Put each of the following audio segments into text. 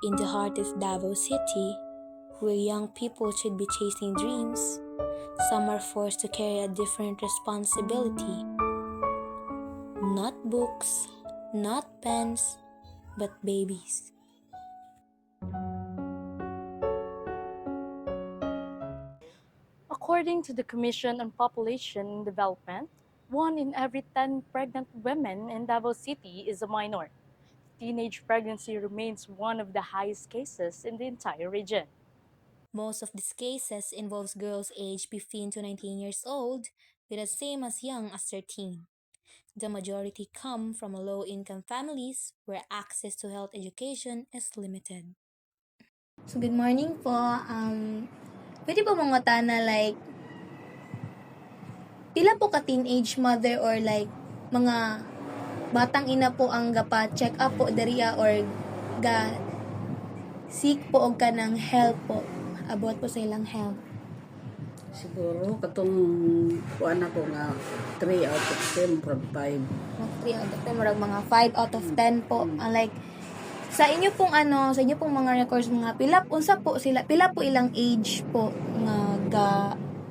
in the heart of Davao City, where young people should be chasing dreams, some are forced to carry a different responsibility. Not books, not pens, but babies. According to the Commission on Population Development, 1 in every 10 pregnant women in Davao City is a minor. Teenage pregnancy remains one of the highest cases in the entire region. Most of these cases involves girls aged 15 to 19 years old, with the same as young as 13. The majority come from low-income families where access to health education is limited. So, good morning po. Pwede po mangutana like, pila po ka teenage mother or like, mga batang ina po ang gapa-check up po dariya or ga seek po og kanang help po about po sa ilang health. Siguro katong kuan ako nga 3 out of 10 from 5. Mga 3 out of 10, marag mga 5 out of 10 po. Like, sa inyo pong sa inyo pong mga records, mga pila po ilang age po nga ga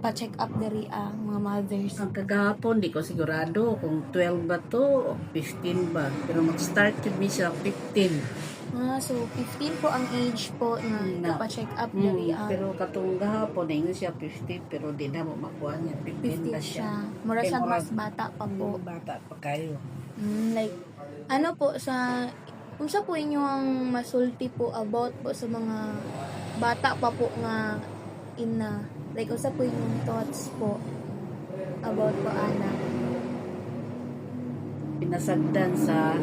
pa-check up diri mga mothers. Ang kagahapon di ko sigurado kung 12 ba to o 15 ba, pero mag-start yun siya 15. So 15 po ang age po na pa-check up diri Pero katong gahapon na siya 15 pero di na mo makuha niya 15 na 15 siya. siya. Mura Kaya siyang murag- mas bata pa po. Bata pa kayo. Like, ano po sa unsa po inyo ang masulti po about po sa mga bata pa po nga ina, like unsa po inyong thoughts po about po ana? Pinasagdan sa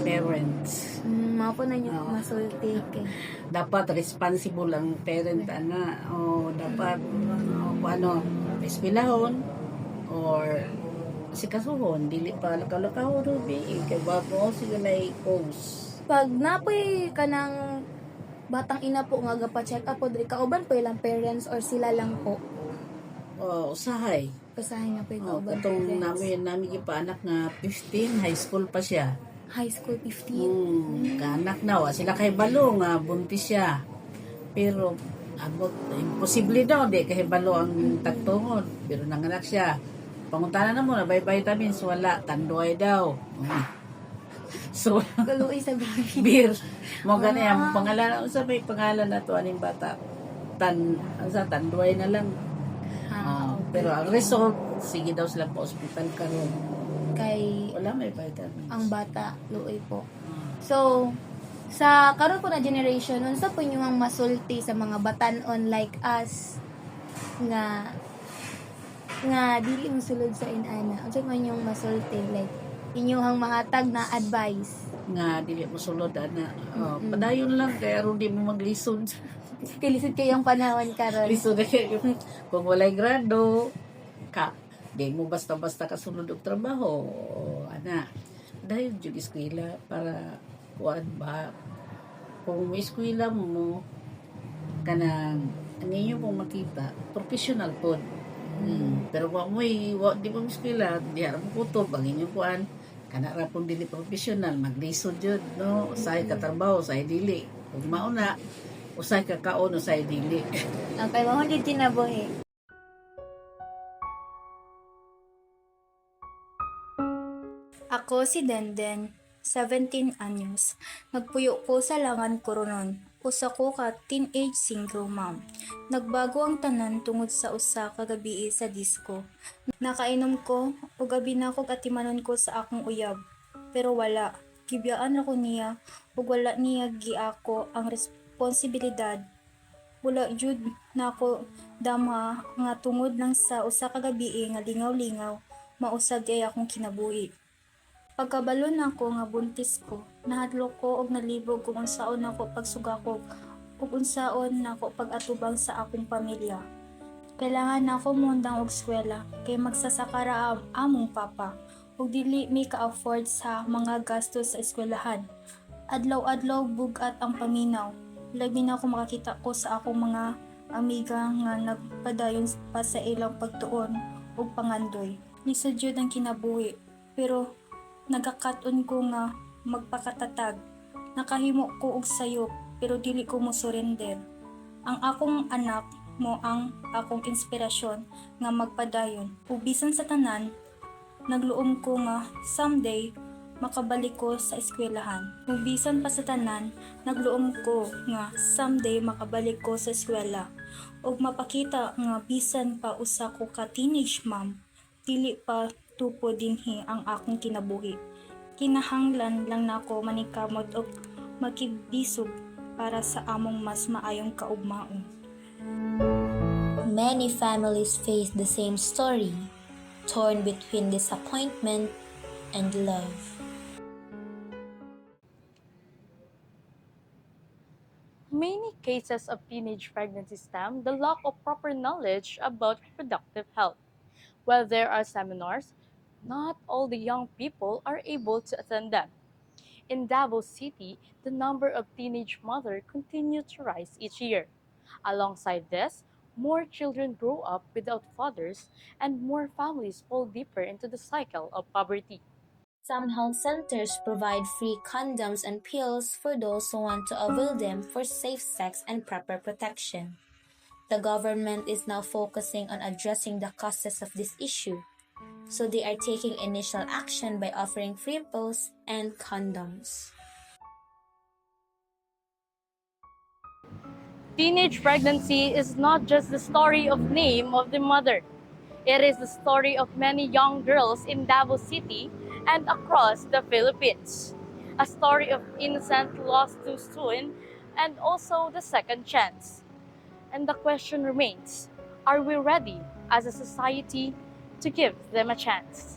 parents. Mga po na inyo Oo. masulti kay Dapat responsible ang parent ana o dapat ano eskwelahon or sikasuhon dili pa lakaw-lakaw rubi kay babo sila may course. pag napoy kanang batang ina po nga gapa-check up po diri kauban po ilang parents or sila lang po Usahay. usahay nga po yung kauban Katong parents. namin ipaanak nga 15, high school pa siya. High school 15. Kaanak na, wa sila kay balo nga buntis siya. Pero abot imposible daw di kay balo ang tagtungod. Pero nanganak siya. Pangutana na mo na by vitamins wala, tanduay daw. So Kaluoy sa baby. beer mo gani ang pangalan sa may pangalan na to aning bata. Tanduay na lang. Pero ang result sige daw sila pa ospital karon. Kay Wala may vitamins. ang bata luoy po. So, sa karon po na generation, unsa po inyo ang masulti sa mga batan-on like us nga dili mosulod sa inana. Unsa man inyong masulti like inyong mahatag na advice? Nga dili mo sulod ana. Padayon lang kay aron di mo maglisod. Kay lisod kayong panahon karon. Lisod na kayo. Kung walay grado ka, di mo basta-basta kasunod og trabaho. Ana, dayon jud eskwela para kuan ba kung may eskwela mo kanang ninyo pong makita professional pod. Pero wa mo di mo eskwela, di ara mo kutob ang inyong kuan kana ra pong dili professional maglisod jud no usay ka trabaho usay dili ug mao na usay ka kaon usay dili. Okay, mo jud kinabuhi. Ako si Denden, 17 anyos. Nagpuyo ko sa Langan Coronon. Usa ko ka teenage single mom. Nagbago ang tanan tungod sa usa ka gabi sa disco. Nakainom ko ug abi na ko atimanon ko sa akong uyab. Pero wala. Gibiyaan ako niya ug wala niya giako ang responsibilidad. Wala jud nako dama nga tungod lang sa usa ka gabi nga lingaw-lingaw mausab di akong kinabuhi. Pagkabalo nako nga buntis ko, nahadlok ko og nalibog kung unsaon nako pagsugakog ug unsaon nako pag-atubang sa akong pamilya. Kailangan nako mundang og eskwela kay magsasakara among papa ug dili mi ka-afford sa mga gastos sa eskwelahan. Adlaw-adlaw bugat ang paminaw. Labi na ako makakita ko sa akong mga amiga nga nagpadayon pa sa ilang pagtuon ug pangandoy. Lisod jud ang kinabuhi, pero nagakaton ko nga magpakatatag. Nakahimo ko og sayop pero dili ko mo surrender. Ang akong anak mo ang akong inspirasyon nga magpadayon. Ug bisan sa tanan, nagluom ko nga someday makabalik ko sa eskwelahan. Ug bisan pa sa tanan, nagluom ko nga someday makabalik ko sa eskwela. Ug mapakita nga bisan pa usa ko ka teenage mom, dili pa tupo dinhi ang akong kinabuhi. Kinahanglan lang nako manikamot og makibisog para sa among mas maayong kaugmaon. Many families face the same story, torn between disappointment and love. Many cases of teenage pregnancy stem the lack of proper knowledge about reproductive health. While there are seminars, not all the young people are able to attend them. In Davao City, the number of teenage mothers continue to rise each year. Alongside this, more children grow up without fathers and more families fall deeper into the cycle of poverty. Some health centers provide free condoms and pills for those who want to avail them for safe sex and proper protection. The government is now focusing on addressing the causes of this issue, so they are taking initial action by offering free pills and condoms. Teenage pregnancy is not just the story of name of the mother. It is the story of many young girls in Davao City and across the Philippines. A story of innocent lost too soon and also the second chance. And the question remains, are we ready as a society to give them a chance?